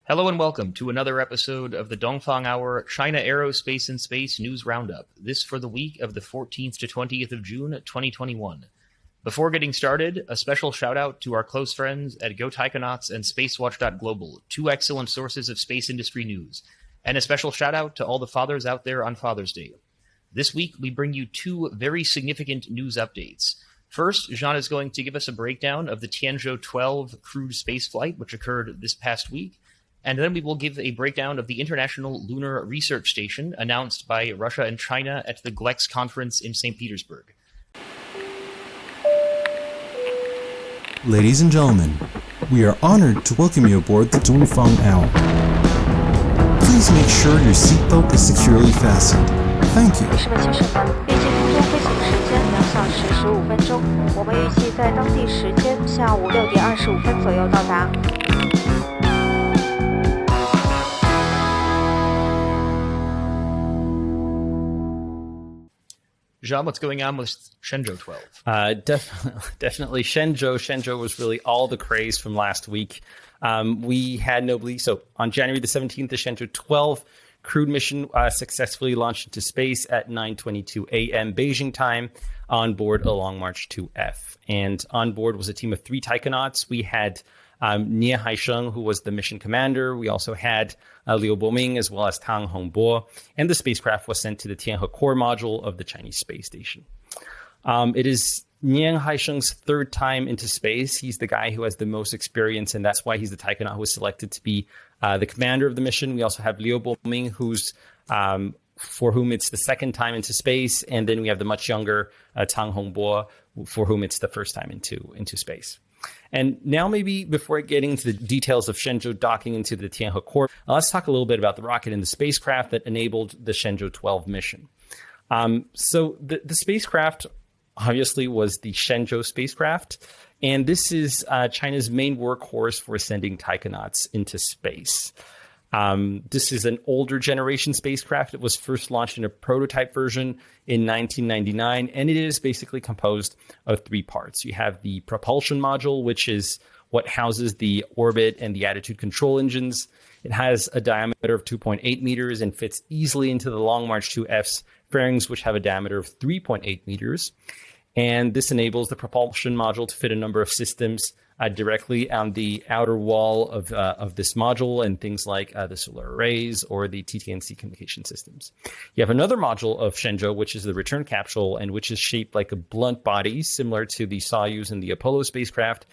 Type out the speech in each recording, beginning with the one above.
Hello and welcome to another episode of the Dongfang Hour China Aero Space and Space News Roundup. This for the week of the 14th to 20th of June, 2021. Before getting started, a special shout out to our close friends at GoTaikonauts and SpaceWatch.global, two excellent sources of space industry news. And a special shout out to all the fathers out there on Father's Day. This week, we bring you two very significant news updates. First, Jean is going to give us a breakdown of the Tianhe-12 crewed spaceflight, which occurred this past week. And then we will give a breakdown of the International Lunar Research Station announced by Russia and China at the GLEX conference in St. Petersburg. Ladies and gentlemen, we are honored to welcome you aboard the Dongfang Hour. Please make sure your seatbelt is securely fastened. Thank you. 女士们、先生们，预计空中飞行时间2小时15分钟，我们预计在当地时间下午6点25分左右到达。Jean, what's going on with Shenzhou-12? Definitely Shenzhou. Shenzhou was really all the craze from last week. We had so on January the 17th, the Shenzhou-12 crewed mission successfully launched into space at 9:22 a.m. Beijing time on board a Long March 2F. And on board was a team of 3 taikonauts. We had Nie Haisheng, who was the mission commander. We also had Liu Boming as well as Tang Hongbo. And the spacecraft was sent to the Tianhe Core Module of the Chinese space station. It is Nie Haisheng's 3rd time into space. He's the guy who has the most experience, and that's why he's the taikonaut who was selected to be the commander of the mission. We also have Liu Boming, who's for whom it's the 2nd time into space. And then we have the much younger Tang Hongbo, for whom it's the 1st time into space. And now maybe before getting into the details of Shenzhou docking into the Tianhe Core, let's talk a little bit about the rocket and the spacecraft that enabled the Shenzhou-12 mission. So the spacecraft obviously was the Shenzhou spacecraft, and this is China's main workhorse for sending taikonauts into space. This is an older generation spacecraft. It was first launched in a prototype version in 1999, and it is basically composed of 3 parts. You have the propulsion module, which is what houses the orbit and the attitude control engines. It has a diameter of 2.8 meters and fits easily into the Long March 2F's fairings, which have a diameter of 3.8 meters. And this enables the propulsion module to fit a number of systems directly on the outer wall of this module, and things like the solar arrays or the TT&C communication systems. You have another module of Shenzhou, which is the return capsule, and which is shaped like a blunt body, similar to the Soyuz and the Apollo spacecraft.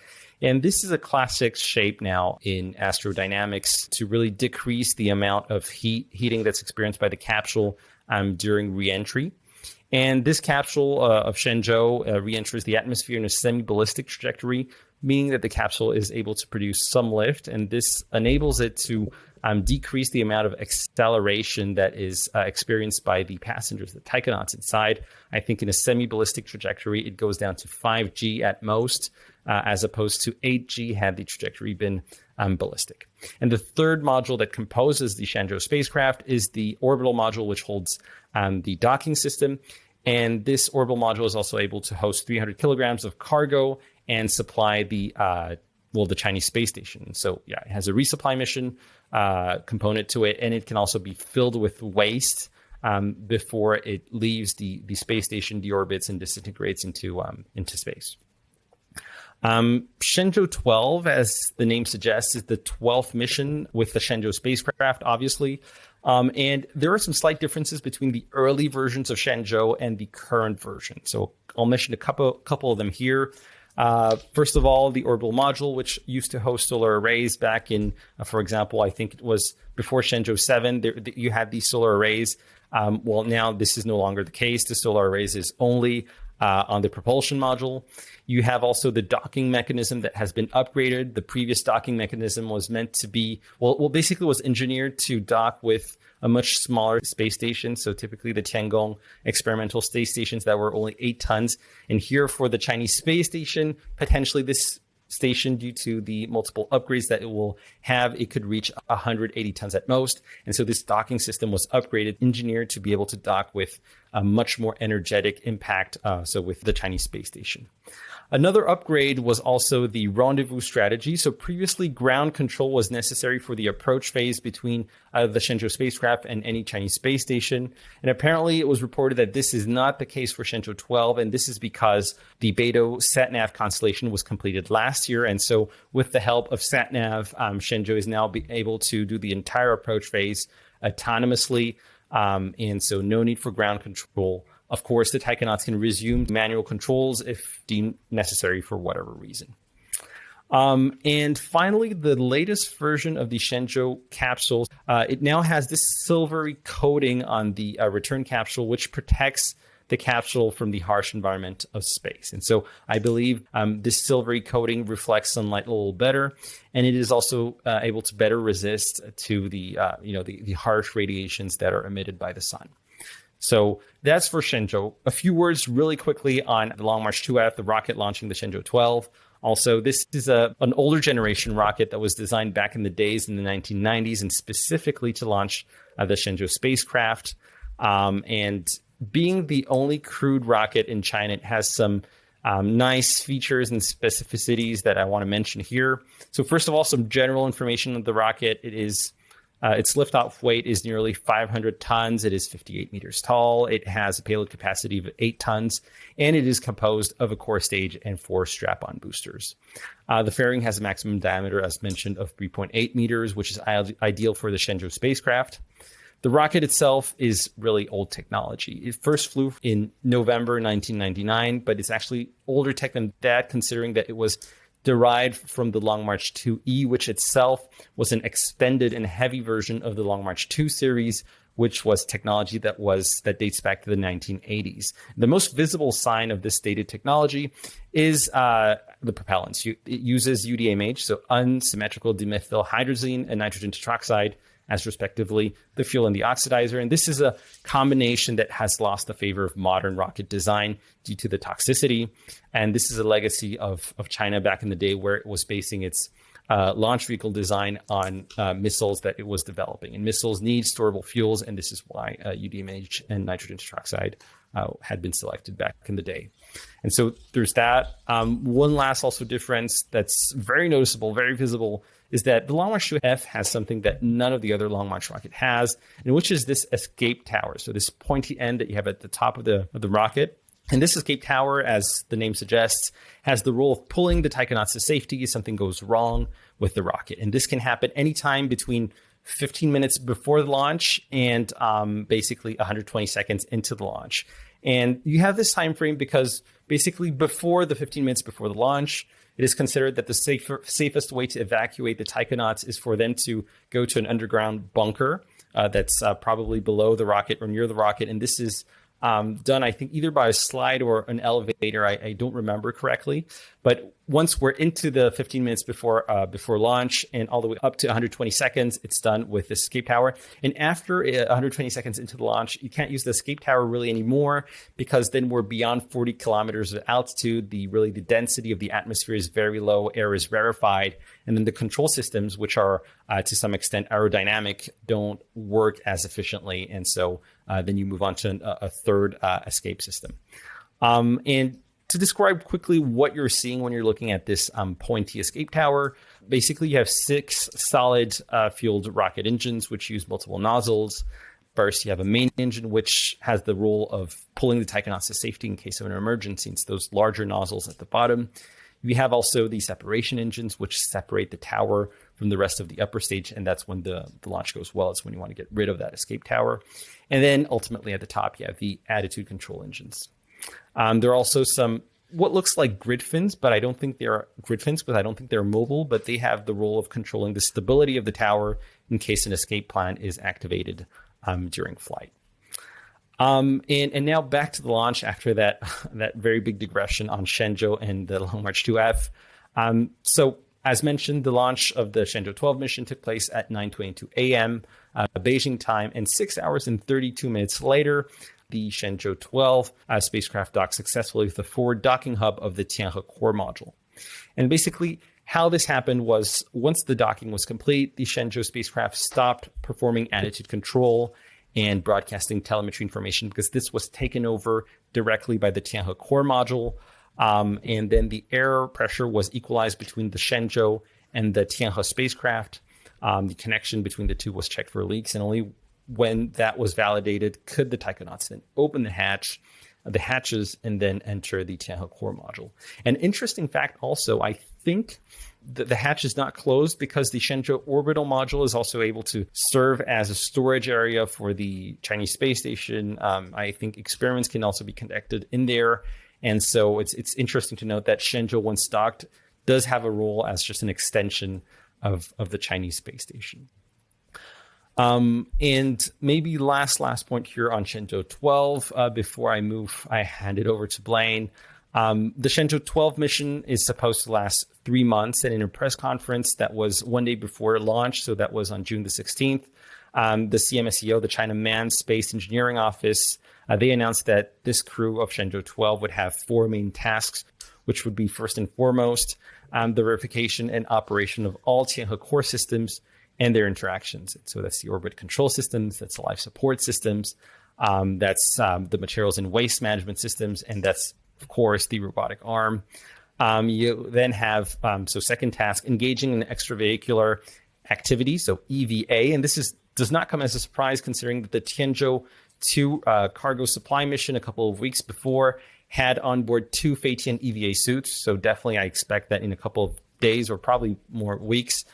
And this is a classic shape now in astrodynamics to really decrease the amount of heating that's experienced by the capsule during reentry. And this capsule of Shenzhou re-enters the atmosphere in a semi-ballistic trajectory, meaning that the capsule is able to produce some lift, and this enables it to decrease the amount of acceleration that is experienced by the passengers, the taikonauts inside. I think in a semi-ballistic trajectory, it goes down to 5G at most, as opposed to 8G had the trajectory been ballistic. And the 3rd module that composes the Shenzhou spacecraft is the orbital module, which holds the docking system. And this orbital module is also able to host 300 kilograms of cargo and supply the Chinese space station. So yeah, it has a resupply mission component to it, and it can also be filled with waste before it leaves the space station, deorbits, and disintegrates into space. Shenzhou-12, as the name suggests, is the 12th mission with the Shenzhou spacecraft, obviously. And there are some slight differences between the early versions of Shenzhou and the current version. So I'll mention a couple of them here. First of all, the orbital module, which used to host solar arrays back in, for example, I think it was before Shenzhou-7, you had these solar arrays. Well, now this is no longer the case. The solar arrays is only on the propulsion module. You have also the docking mechanism that has been upgraded. The previous docking mechanism was meant to be, basically was engineered to dock with a much smaller space station. So typically the Tiangong experimental space stations that were only 8 tons. And here for the Chinese space station, potentially this station, due to the multiple upgrades that it will have, it could reach 180 tons at most. And so this docking system was upgraded, engineered to be able to dock with a much more energetic impact, so with the Chinese space station. Another upgrade was also the rendezvous strategy. So previously, ground control was necessary for the approach phase between the Shenzhou spacecraft and any Chinese space station. And apparently, it was reported that this is not the case for Shenzhou-12, and this is because the Beidou SatNav constellation was completed last year. And so with the help of SatNav, Shenzhou is now able to do the entire approach phase autonomously, and so no need for ground control. Of course, the taikonauts can resume manual controls if deemed necessary for whatever reason. And finally, the latest version of the Shenzhou capsule, it now has this silvery coating on the return capsule, which protects the capsule from the harsh environment of space. And so I believe this silvery coating reflects sunlight a little better, and it is also able to better resist to the harsh radiations that are emitted by the sun. So that's for Shenzhou. A few words really quickly on the Long March 2F, the rocket launching the Shenzhou-12. Also, this is an older generation rocket that was designed back in the days in the 1990s and specifically to launch the Shenzhou spacecraft. And being the only crewed rocket in China, it has some nice features and specificities that I want to mention here. So first of all, some general information of the rocket. It is its liftoff weight is nearly 500 tons. It is 58 meters tall. It has a payload capacity of 8 tons, and it is composed of a core stage and 4 strap-on boosters. The fairing has a maximum diameter, as mentioned, of 3.8 meters, which is ideal for the Shenzhou spacecraft. The rocket itself is really old technology. It first flew in November 1999, but it's actually older tech than that, considering that it was derived from the Long March 2E, which itself was an extended and heavy version of the Long March 2 series, which was technology that dates back to the 1980s. The most visible sign of this dated technology is the propellants. It uses UDMH, so unsymmetrical dimethyl hydrazine and nitrogen tetroxide, as respectively the fuel and the oxidizer. And this is a combination that has lost the favor of modern rocket design due to the toxicity. And this is a legacy of China back in the day, where it was basing its launch vehicle design on missiles that it was developing. And missiles need storable fuels, and this is why UDMH and nitrogen tetroxide had been selected back in the day. And so there's that. One last also difference that's very noticeable, very visible, is that the Long March 2F has something that none of the other Long March rocket has, and which is this escape tower. So this pointy end that you have at the top of the rocket. And this escape tower, as the name suggests, has the role of pulling the taikonauts to safety if something goes wrong with the rocket. And this can happen anytime between 15 minutes before the launch and basically 120 seconds into the launch. And you have this time frame because basically before the 15 minutes before the launch, it is considered that the safest way to evacuate the taikonauts is for them to go to an underground bunker that's probably below the rocket or near the rocket. And this is done, I think, either by a slide or an elevator. I don't remember correctly. But once we're into the 15 minutes before launch and all the way up to 120 seconds, it's done with the escape tower. And after 120 seconds into the launch, you can't use the escape tower really anymore, because then we're beyond 40 kilometers of altitude. The density of the atmosphere is very low. Air is rarefied. And then the control systems, which are to some extent aerodynamic, don't work as efficiently. And so then you move on to a third escape system. And to describe quickly what you're seeing when you're looking at this pointy escape tower, basically you have 6 solid fueled rocket engines, which use multiple nozzles. First, you have a main engine, which has the role of pulling the taikonauts to safety in case of an emergency. It's those larger nozzles at the bottom. You have also the separation engines, which separate the tower from the rest of the upper stage. And that's when the launch goes well. It's when you want to get rid of that escape tower. And then ultimately at the top, you have the attitude control engines. There are also some what looks like grid fins, but I don't think they're grid fins because I don't think they're mobile, but they have the role of controlling the stability of the tower in case an escape plan is activated during flight. And now back to the launch after that very big digression on Shenzhou and the Long March 2F. So as mentioned, the launch of the Shenzhou-12 mission took place at 9:22 a.m. Beijing time, and 6 hours and 32 minutes later, the Shenzhou-12 spacecraft docked successfully with the forward docking hub of the Tianhe Core Module. And basically, how this happened was once the docking was complete, the Shenzhou spacecraft stopped performing attitude control and broadcasting telemetry information because this was taken over directly by the Tianhe Core Module. And then the air pressure was equalized between the Shenzhou and the Tianhe spacecraft. The connection between the two was checked for leaks, and only when that was validated could the taikonauts then open the hatches, and then enter the Tianhe Core Module. An interesting fact also, I think that the hatch is not closed because the Shenzhou orbital module is also able to serve as a storage area for the Chinese space station. I think experiments can also be conducted in there. And so it's interesting to note that Shenzhou, once docked, does have a role as just an extension of the Chinese space station. And maybe last point here on Shenzhou-12, before I hand it over to Blaine. The Shenzhou-12 mission is supposed to last 3 months, and in a press conference that was one day before launch, so that was on June the 16th, the CMSEO, the China Manned Space Engineering Office, they announced that this crew of Shenzhou-12 would have 4 main tasks, which would be first and foremost, the verification and operation of all Tianhe core systems and their interactions. So that's the orbit control systems, that's the life support systems, that's the materials and waste management systems, and that's, of course, the robotic arm. You then have, second task, engaging in extravehicular activity, so EVA, and this does not come as a surprise considering that the Tianzhou-2 cargo supply mission a couple of weeks before had on board 2 Feitian EVA suits. So definitely I expect that in a couple of days or probably more weeks,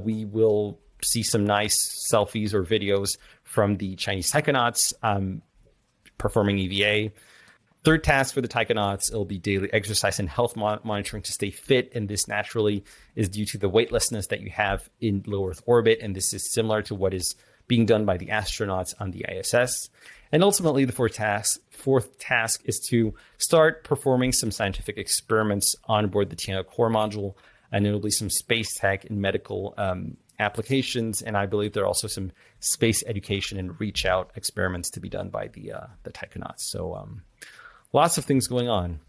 we will see some nice selfies or videos from the Chinese taikonauts performing EVA. Third task for the taikonauts, it'll be daily exercise and health monitoring to stay fit. And this naturally is due to the weightlessness that you have in low Earth orbit. And this is similar to what is being done by the astronauts on the ISS. And ultimately, the fourth task is to start performing some scientific experiments on board the Tianhe Core Module, and notably some space tech and medical applications. And I believe there are also some space education and reach out experiments to be done by the taikonauts. So lots of things going on.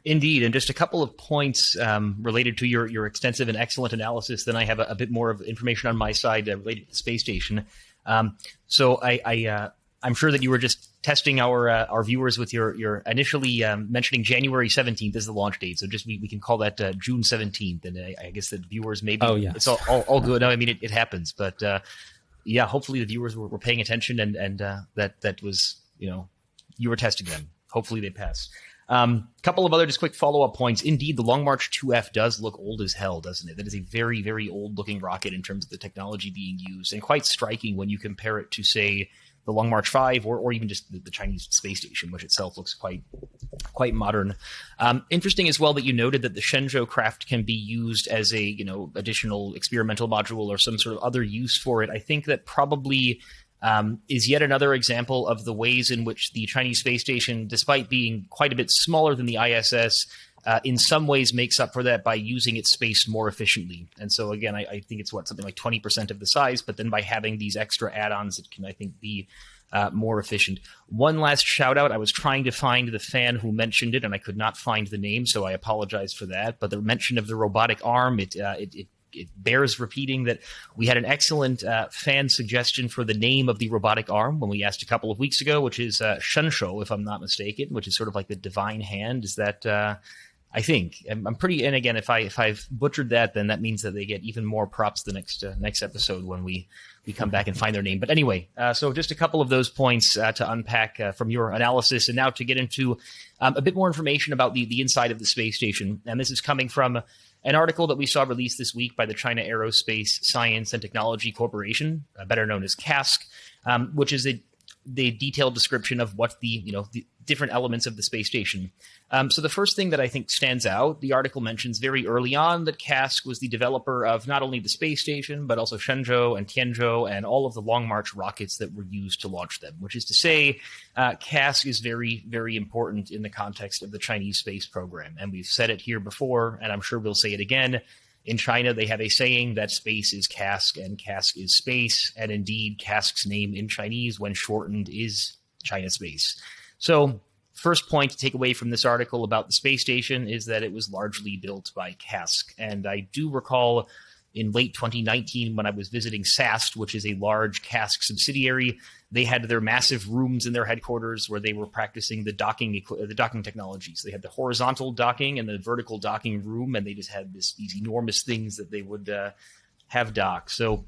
Indeed. And just a couple of points related to your extensive and excellent analysis. Then I have a bit more of information on my side related to the space station. So I'm sure that you were just testing our viewers with your initially mentioning January 17th as the launch date. So just we can call that June 17th. And I guess that viewers maybe it's all good. No, I mean, it happens. But yeah, hopefully the viewers were paying attention and that was, you were testing them. Hopefully they pass. Couple of other just quick follow-up points. Indeed, the Long March 2F does look old as hell, doesn't it? That is a very, very old-looking rocket in terms of the technology being used, and quite striking when you compare it to, say, the Long March 5 or even just the Chinese space station, which itself looks quite modern. Interesting as well that you noted that the Shenzhou craft can be used as a additional experimental module or some sort of other use for it. I think that probably is yet another example of the ways in which the Chinese space station, despite being quite a bit smaller than the ISS, in some ways makes up for that by using its space more efficiently. And so again, I think it's something like 20% of the size, but then by having these extra add-ons, it can, I think, be more efficient. One last shout out. I was trying to find the fan who mentioned it and I could not find the name, so I apologize for that. But the mention of the robotic arm, it bears repeating that we had an excellent fan suggestion for the name of the robotic arm when we asked a couple of weeks ago, which is Shenshou, if I'm not mistaken, which is sort of like the divine hand. Is that I think I'm pretty. And again, if I've butchered that, then that means that they get even more props the next episode when we come back and find their name. But anyway, so just a couple of those points to unpack from your analysis, and now to get into a bit more information about the inside of the space station. And this is coming from an article that we saw released this week by the China Aerospace Science and Technology Corporation, better known as CASC, which is the detailed description of what the different elements of the space station. So the first thing that I think stands out, the article mentions very early on that CASC was the developer of not only the space station, but also Shenzhou and Tianzhou and all of the Long March rockets that were used to launch them, which is to say CASC is very, very important in the context of the Chinese space program. And we've said it here before, and I'm sure we'll say it again. In China, they have a saying that space is CASC and CASC is space. And indeed, CASC's name in Chinese, when shortened, is China Space. So first point to take away from this article about the space station is that it was largely built by CASC. And I do recall in late 2019 when I was visiting CASC, which is a large CASC subsidiary. They had their massive rooms in their headquarters where they were practicing the docking technologies. They had the horizontal docking and the vertical docking room, and they just had these enormous things that they would have dock. So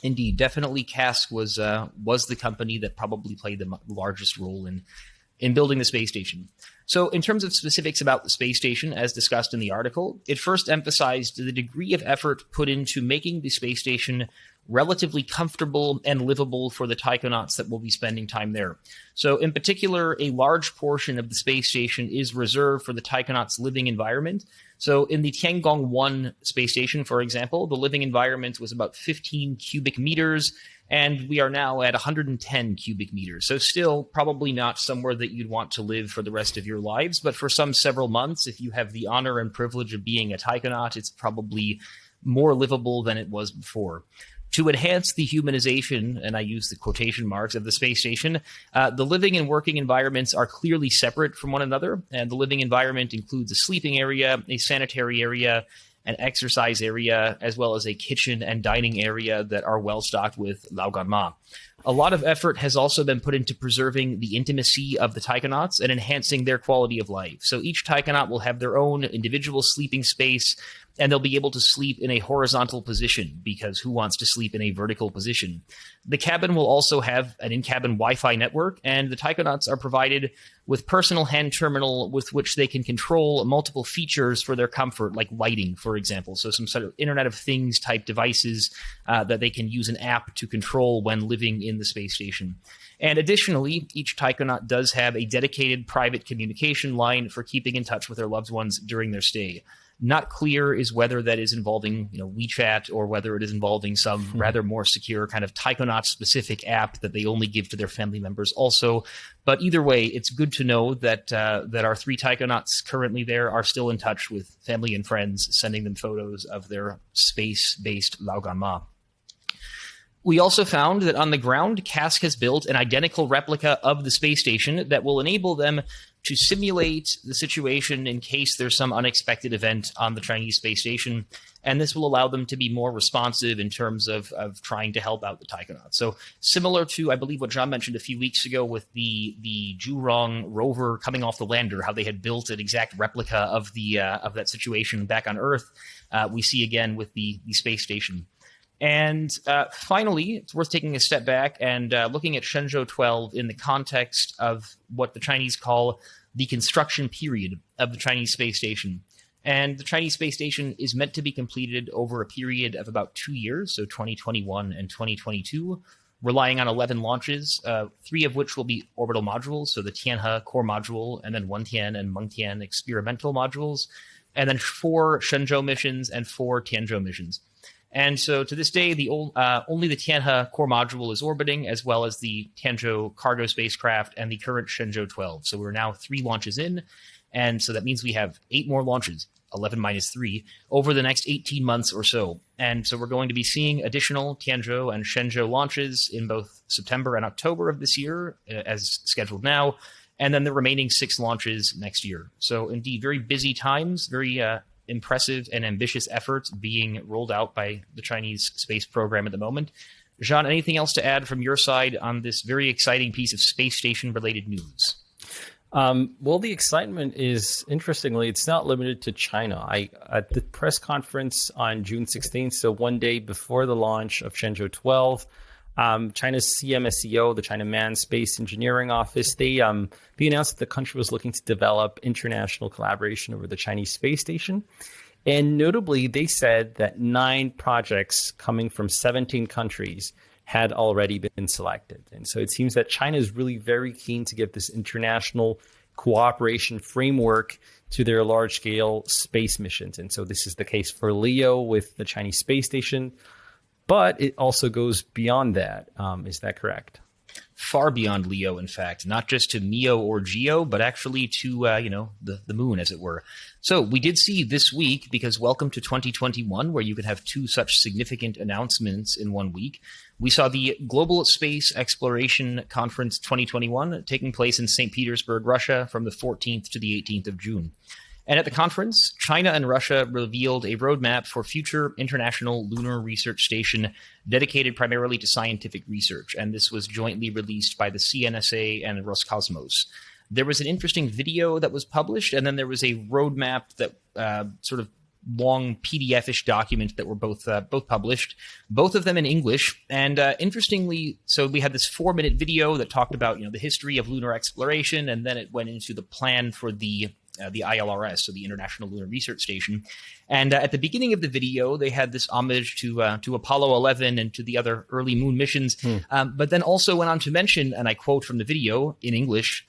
indeed, definitely CASC was the company that probably played the largest role in building the space station. So in terms of specifics about the space station, as discussed in the article, it first emphasized the degree of effort put into making the space station relatively comfortable and livable for the taikonauts that will be spending time there. So in particular, a large portion of the space station is reserved for the taikonauts' living environment. So in the Tiangong-1 space station, for example, the living environment was about 15 cubic meters, and we are now at 110 cubic meters. So still probably not somewhere that you'd want to live for the rest of your lives, but for several months, if you have the honor and privilege of being a taikonaut, it's probably more livable than it was before. To enhance the humanization, and I use the quotation marks, of the space station, the living and working environments are clearly separate from one another, and the living environment includes a sleeping area, a sanitary area, an exercise area, as well as a kitchen and dining area that are well stocked with laoganma. A lot of effort has also been put into preserving the intimacy of the taikonauts and enhancing their quality of life. So each taikonaut will have their own individual sleeping space, and they'll be able to sleep in a horizontal position, because who wants to sleep in a vertical position? The cabin will also have an in-cabin Wi-Fi network, and the taikonauts are provided with personal hand terminal with which they can control multiple features for their comfort, like lighting, for example. So some sort of Internet of Things type devices that they can use an app to control when living in the space station. And additionally, each taikonaut does have a dedicated private communication line for keeping in touch with their loved ones during their stay. Not clear is whether that is involving, WeChat, or whether it is involving some rather more secure kind of taikonaut-specific app that they only give to their family members also. But either way, it's good to know that that our 3 taikonauts currently there are still in touch with family and friends, sending them photos of their space-based laoganma. We also found that on the ground, CASC has built an identical replica of the space station that will enable them to simulate the situation in case there's some unexpected event on the Chinese space station. And this will allow them to be more responsive in terms of trying to help out the taikonauts. So similar to, I believe, what John mentioned a few weeks ago with the Zhurong rover coming off the lander, how they had built an exact replica of that situation back on Earth, we see again with the space station. And finally, it's worth taking a step back and looking at Shenzhou-12 in the context of what the Chinese call the construction period of the Chinese space station. And the Chinese space station is meant to be completed over a period of about 2 years, so 2021 and 2022, relying on 11 launches, 3 of which will be orbital modules, so the Tianhe Core Module, and then Wentian and Mengtian experimental modules, and then 4 Shenzhou missions and 4 Tianzhou missions. And so to this day, only the Tianhe Core Module is orbiting, as well as the Tianzhou cargo spacecraft and the current Shenzhou-12. So we're now 3 launches in, and so that means we have 8 more launches, 11 minus 3, over the next 18 months or so. And so we're going to be seeing additional Tianzhou and Shenzhou launches in both September and October of this year, as scheduled now, and then the remaining 6 launches next year. So indeed, very busy times, very impressive and ambitious efforts being rolled out by the Chinese space program at the moment. Jean, anything else to add from your side on this very exciting piece of space station related news? Well, the excitement is, interestingly, it's not limited to China. At the press conference on June 16th, so one day before the launch of Shenzhou-12, China's CMSEO, the China Manned Space Engineering Office, they announced that the country was looking to develop international collaboration over the Chinese space station. And notably, they said that 9 projects coming from 17 countries had already been selected. And so it seems that China is really very keen to give this international cooperation framework to their large-scale space missions. And so this is the case for LEO with the Chinese space station, but it also goes beyond that. Is that correct? Far beyond LEO, in fact, not just to MEO or GEO, but actually to, the moon, as it were. So we did see this week, because welcome to 2021, where you could have 2 such significant announcements in 1 week. We saw the Global Space Exploration Conference 2021 taking place in St. Petersburg, Russia, from the 14th to the 18th of June. And at the conference, China and Russia revealed a roadmap for future international Lunar Research Station dedicated primarily to scientific research. And this was jointly released by the CNSA and Roscosmos. There was an interesting video that was published, and then there was a roadmap that sort of long PDF-ish documents that were both published, both of them in English. And interestingly, so we had this 4-minute video that talked about the history of lunar exploration, and then it went into the plan for the ILRS, so the International Lunar Research Station. And at the beginning of the video, they had this homage to Apollo 11 and to the other early moon missions, but then also went on to mention, and I quote from the video in English,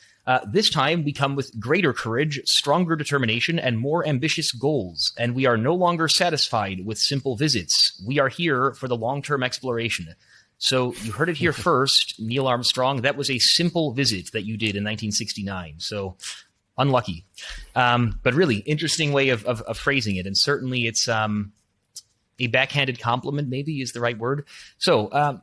"This time we come with greater courage, stronger determination, and more ambitious goals. And we are no longer satisfied with simple visits. We are here for the long-term exploration." So you heard it here first, Neil Armstrong. That was a simple visit that you did in 1969. So unlucky. But really interesting way of phrasing it. And certainly it's a backhanded compliment, maybe is the right word. So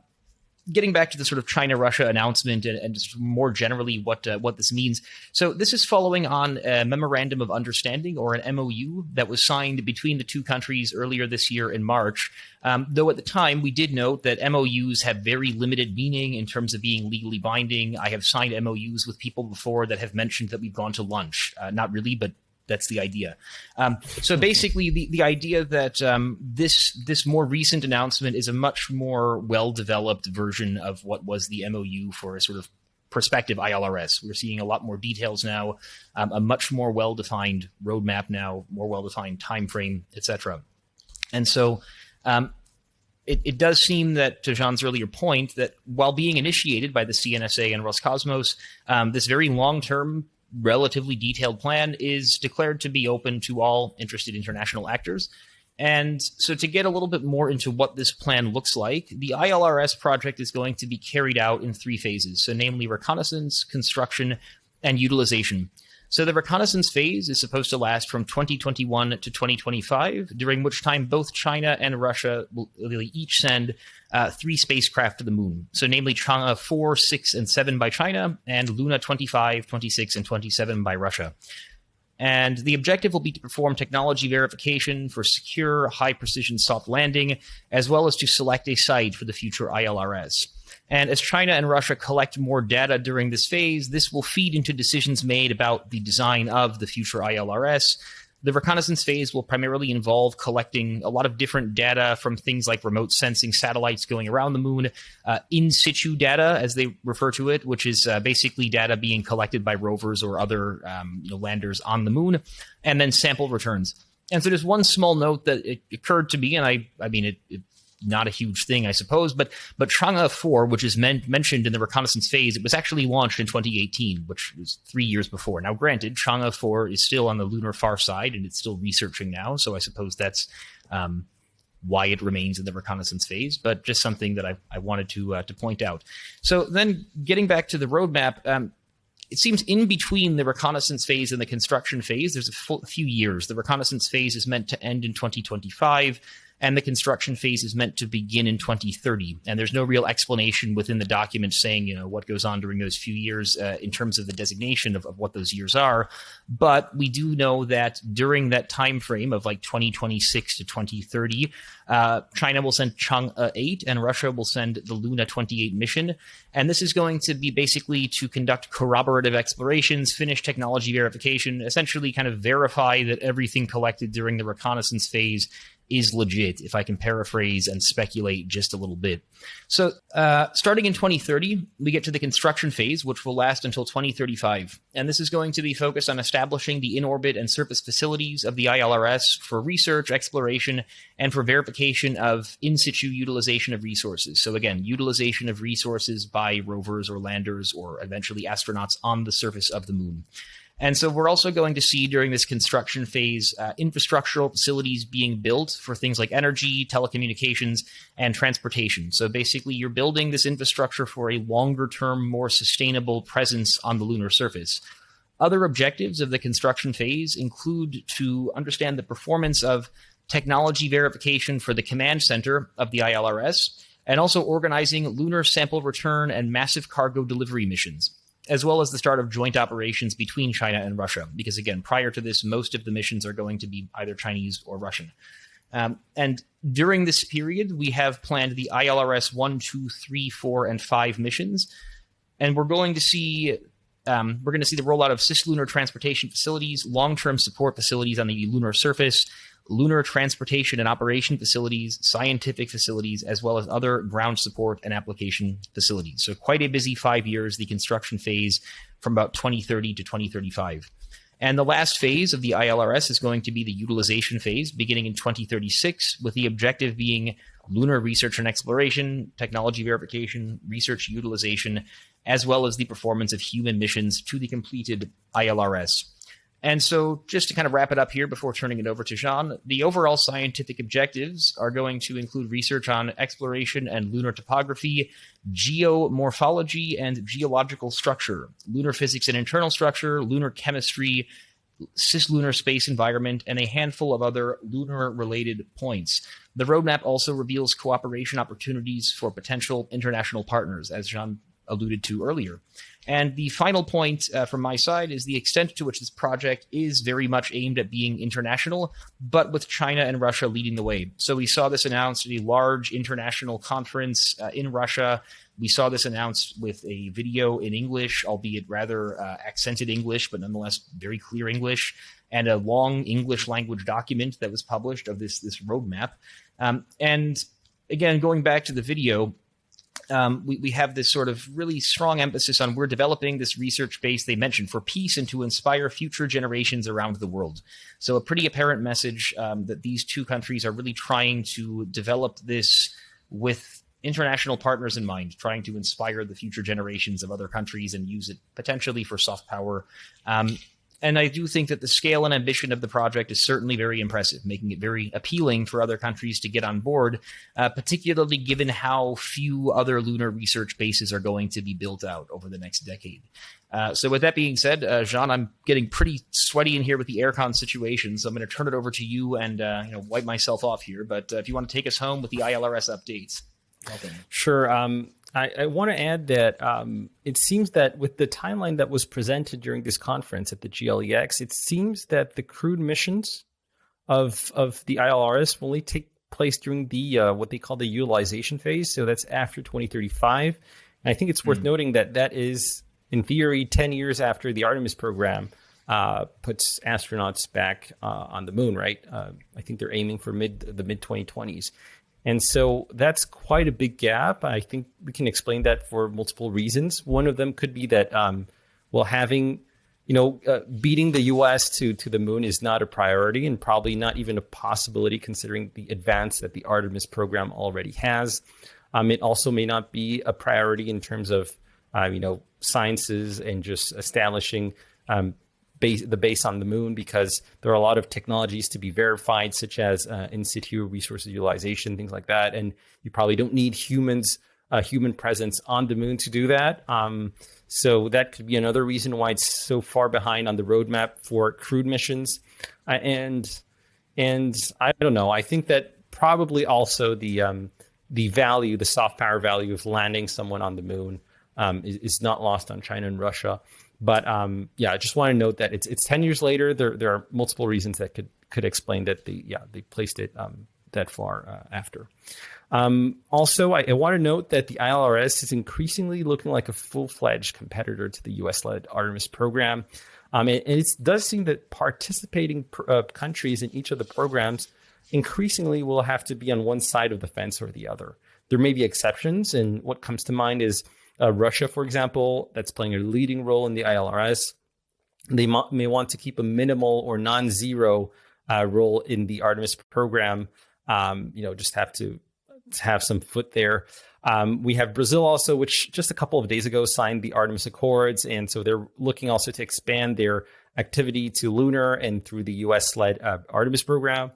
getting back to the sort of China-Russia announcement and just more generally what this means. So this is following on a memorandum of understanding, or an MOU, that was signed between the two countries earlier this year in March. Though at the time we did note that MOUs have very limited meaning in terms of being legally binding. I have signed MOUs with people before that have mentioned that we've gone to lunch. Not really, but that's the idea. So basically, the idea that this more recent announcement is a much more well-developed version of what was the MOU for a sort of prospective ILRS. We're seeing a lot more details now, a much more well-defined roadmap now, more well-defined time frame, etc. And so it does seem that, to Jean's earlier point, that while being initiated by the CNSA and Roscosmos, this very long-term, relatively detailed plan is declared to be open to all interested international actors. And so to get a little bit more into what this plan looks like, the ILRS project is going to be carried out in 3 phases, so namely reconnaissance, construction, and utilization. So the reconnaissance phase is supposed to last from 2021 to 2025, during which time both China and Russia will each send 3 spacecraft to the moon. So namely Tianhe 4, 6, and 7 by China, and Luna 25, 26, and 27 by Russia. And the objective will be to perform technology verification for secure, high-precision soft landing, as well as to select a site for the future ILRS. And as China and Russia collect more data during this phase, this will feed into decisions made about the design of the future ILRS. The reconnaissance phase will primarily involve collecting a lot of different data from things like remote sensing satellites going around the moon, in situ data, as they refer to it, which is basically data being collected by rovers or other landers on the moon, and then sample returns. And so there's one small note that it occurred to me, and I mean, it not a huge thing, I suppose, but Tianhe 4, which is mentioned in the reconnaissance phase, it was actually launched in 2018, which was 3 years before. Now, granted, Tianhe 4 is still on the lunar far side, and it's still researching now, so I suppose that's why it remains in the reconnaissance phase, but just something that I wanted to point out. So then getting back to the roadmap, it seems in between the reconnaissance phase and the construction phase, there's a few years. The reconnaissance phase is meant to end in 2025, and the construction phase is meant to begin in 2030. And there's no real explanation within the document saying, what goes on during those few years in terms of the designation of what those years are. But we do know that during that time frame of like 2026 to 2030, China will send Chang'e 8 and Russia will send the Luna 28 mission. And this is going to be basically to conduct corroborative explorations, finish technology verification, essentially kind of verify that everything collected during the reconnaissance phase is legit, if I can paraphrase and speculate just a little bit. So starting in 2030, we get to the construction phase, which will last until 2035. And this is going to be focused on establishing the in-orbit and surface facilities of the ILRS for research, exploration, and for verification of in-situ utilization of resources. So again, utilization of resources by rovers or landers or eventually astronauts on the surface of the moon. And so we're also going to see during this construction phase infrastructural facilities being built for things like energy, telecommunications, and transportation. So basically, you're building this infrastructure for a longer-term, more sustainable presence on the lunar surface. Other objectives of the construction phase include to understand the performance of technology verification for the command center of the ILRS, and also organizing lunar sample return and massive cargo delivery missions. as well as the start of joint operations between China and Russia. Because again, prior to this, most of the missions are going to be either Chinese or Russian. And during this period, we have planned the ILRS 1, 2, 3, 4, and 5 missions. And we're going to see the rollout of cislunar transportation facilities, long-term support facilities on the lunar surface, lunar transportation and operation facilities, scientific facilities, as well as other ground support and application facilities. So quite a busy 5 years, the construction phase from about 2030 to 2035. And the last phase of the ILRS is going to be the utilization phase, beginning in 2036, with the objective being lunar research and exploration, technology verification, research utilization, as well as the performance of human missions to the completed ILRS. And so just to kind of wrap it up here before turning it over to Jean, the overall scientific objectives are going to include research on exploration and lunar topography, geomorphology and geological structure, lunar physics and internal structure, lunar chemistry, cislunar space environment, and a handful of other lunar-related points. The roadmap also reveals cooperation opportunities for potential international partners, as Jean alluded to earlier. And the final point from my side is the extent to which this project is very much aimed at being international, but with China and Russia leading the way. So we saw this announced at a large international conference in Russia. We saw this announced with a video in English, albeit rather accented English, but nonetheless very clear English, and a long English language document that was published of this roadmap. And again, going back to the video, we have this sort of really strong emphasis on we're developing this research base they mentioned for peace and to inspire future generations around the world. So a pretty apparent message that these two countries are really trying to develop this with international partners in mind, trying to inspire the future generations of other countries and use it potentially for soft power. And I do think that the scale and ambition of the project is certainly very impressive, making it very appealing for other countries to get on board, particularly given how few other lunar research bases are going to be built out over the next decade. So with that being said, Jean, I'm getting pretty sweaty in here with the aircon situation, so I'm going to turn it over to you and wipe myself off here. But if you want to take us home with the ILRS updates. Welcome. Sure. I want to add that it seems that with the timeline that was presented during this conference at the GLEX, it seems that the crewed missions of the ILRS will only take place during the what they call the utilization phase. So that's after 2035. And I think it's worth noting that that is, in theory, 10 years after the Artemis program puts astronauts back on the moon, right? I think they're aiming for the mid 2020s. And so that's quite a big gap. I think we can explain that for multiple reasons. One of them could be that, beating the U.S. to the moon is not a priority and probably not even a possibility considering the advance that the Artemis program already has. It also may not be a priority in terms of, sciences and just establishing the base on the moon, because there are a lot of technologies to be verified, such as in situ resources utilization, things like that. And you probably don't need human presence on the moon to do that. So that could be another reason why it's so far behind on the roadmap for crewed missions. And I don't know. I think that probably also the value, the soft power value of landing someone on the moon is not lost on China and Russia. But I just want to note that it's 10 years later. There are multiple reasons that could explain that they placed it that far after. Also, I want to note that the ILRS is increasingly looking like a full-fledged competitor to the U.S.-led Artemis program. And it does seem that participating countries in each of the programs increasingly will have to be on one side of the fence or the other. There may be exceptions, and what comes to mind is Russia, for example, that's playing a leading role in the ILRS. They may want to keep a minimal or non-zero role in the Artemis program. Just have to have some foot there. We have Brazil also, which just a couple of days ago signed the Artemis Accords. And so they're looking also to expand their activity to lunar and through the US-led Artemis program.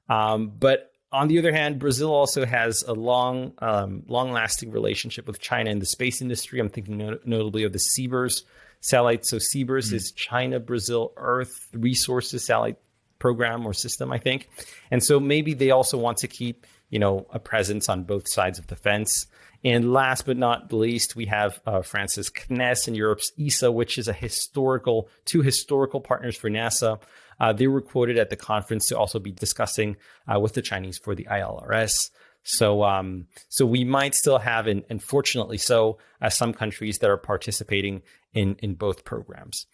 But on the other hand, Brazil also has a long-lasting relationship with China in the space industry. I'm thinking notably of the CBERS satellite. So CBERS is China, Brazil, Earth Resources Satellite Program or System, I think. And so maybe they also want to keep, a presence on both sides of the fence. And last but not least, we have France's CNES and Europe's ESA, which is two historical partners for NASA. They were quoted at the conference to also be discussing with the Chinese for the ILRS. So we might still have, and fortunately so, some countries that are participating in both programs.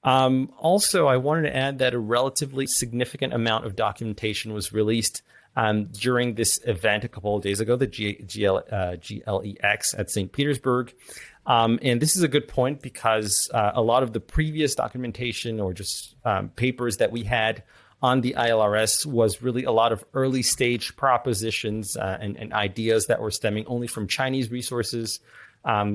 Also, I wanted to add that a relatively significant amount of documentation was released during this event a couple of days ago, the GLEX at St. Petersburg. And this is a good point because a lot of the previous documentation or just papers that we had on the ILRS was really a lot of early stage propositions and ideas that were stemming only from Chinese resources,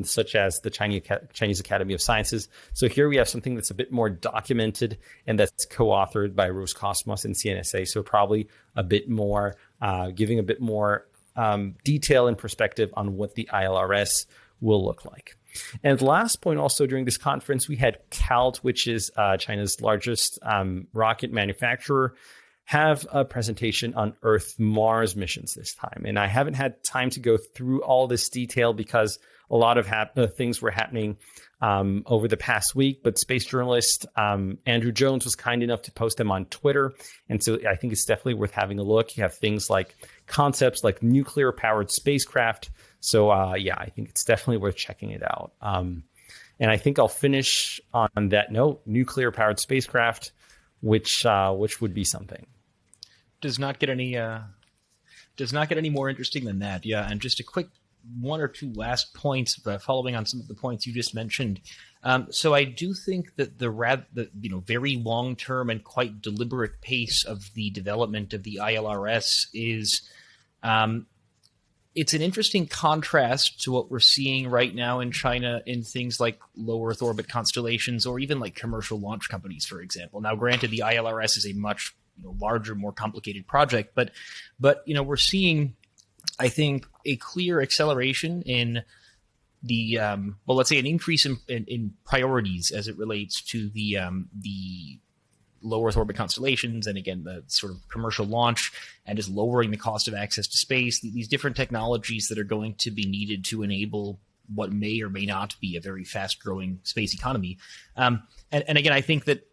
such as the Chinese Academy of Sciences. So here we have something that's a bit more documented and that's co-authored by Roscosmos and CNSA. So probably a bit more, giving a bit more detail and perspective on what the ILRS will look like. And last point also during this conference, we had CALT, which is China's largest rocket manufacturer, have a presentation on Earth-Mars missions this time. And I haven't had time to go through all this detail because a lot of things were happening over the past week, but space journalist Andrew Jones was kind enough to post them on Twitter. And so I think it's definitely worth having a look. You have things like concepts like nuclear-powered spacecraft. So yeah, I think it's definitely worth checking it out. And I think I'll finish on that note, nuclear-powered spacecraft, which would be something. Does not get any more interesting than that. Yeah, and just a quick one or two last points following on some of the points you just mentioned. So I do think that the very long-term and quite deliberate pace of the development of the ILRS is it's an interesting contrast to what we're seeing right now in China in things like low Earth orbit constellations or even like commercial launch companies, for example. Now, granted, the ILRS is a much larger, more complicated project, but we're seeing, I think, a clear acceleration in the let's say an increase in priorities as it relates to the low Earth orbit constellations, and again the sort of commercial launch, and just lowering the cost of access to space. These different technologies that are going to be needed to enable what may or may not be a very fast-growing space economy. And again, I think that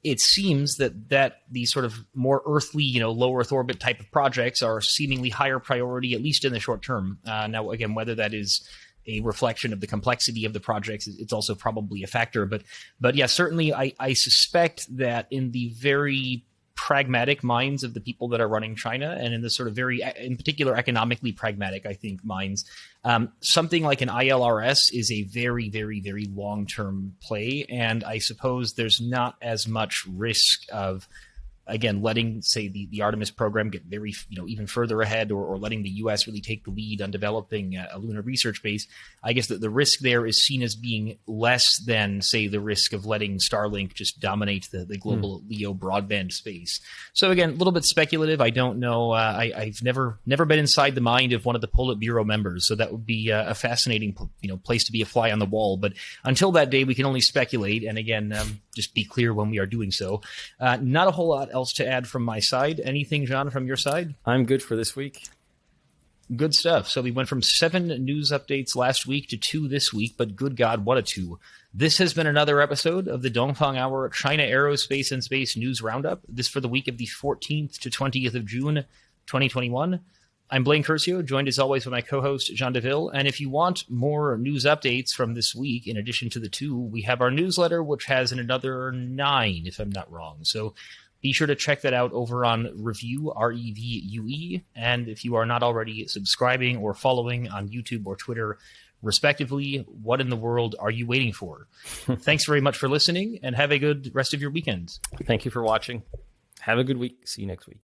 it seems that these sort of more earthly, low Earth orbit type of projects are seemingly higher priority, at least in the short term. Now, again, whether that is a reflection of the complexity of the projects, it's also probably a factor. But yeah, certainly I suspect that in the very pragmatic minds of the people that are running China, and in the sort of very, in particular, economically pragmatic, I think, minds, something like an ILRS is a very, very, very long-term play. And I suppose there's not as much risk of, again, letting, say, the Artemis program get very, even further ahead, or letting the U.S. really take the lead on developing a lunar research base. I guess that the risk there is seen as being less than, say, the risk of letting Starlink just dominate the global LEO broadband space. So again, a little bit speculative. I don't know. I've never been inside the mind of one of the Politburo members, so that would be a fascinating, place to be a fly on the wall. But until that day, we can only speculate. And again, just be clear when we are doing so. Not a whole lot else to add from my side. Anything, John, from your side? I'm good for this week. Good stuff. So we went from 7 news updates last week to 2 this week, but good God, what a 2. This has been another episode of the Dongfang Hour China Aero Space and Space News Roundup. This for the week of the 14th to 20th of June, 2021. I'm Blaine Curcio, joined as always by my co-host, Jean Deville. And if you want more news updates from this week, in addition to the 2, we have our newsletter, which has another 9, if I'm not wrong. So be sure to check that out over on Review, REVUE. And if you are not already subscribing or following on YouTube or Twitter, respectively, what in the world are you waiting for? Thanks very much for listening, and have a good rest of your weekend. Thank you for watching. Have a good week. See you next week.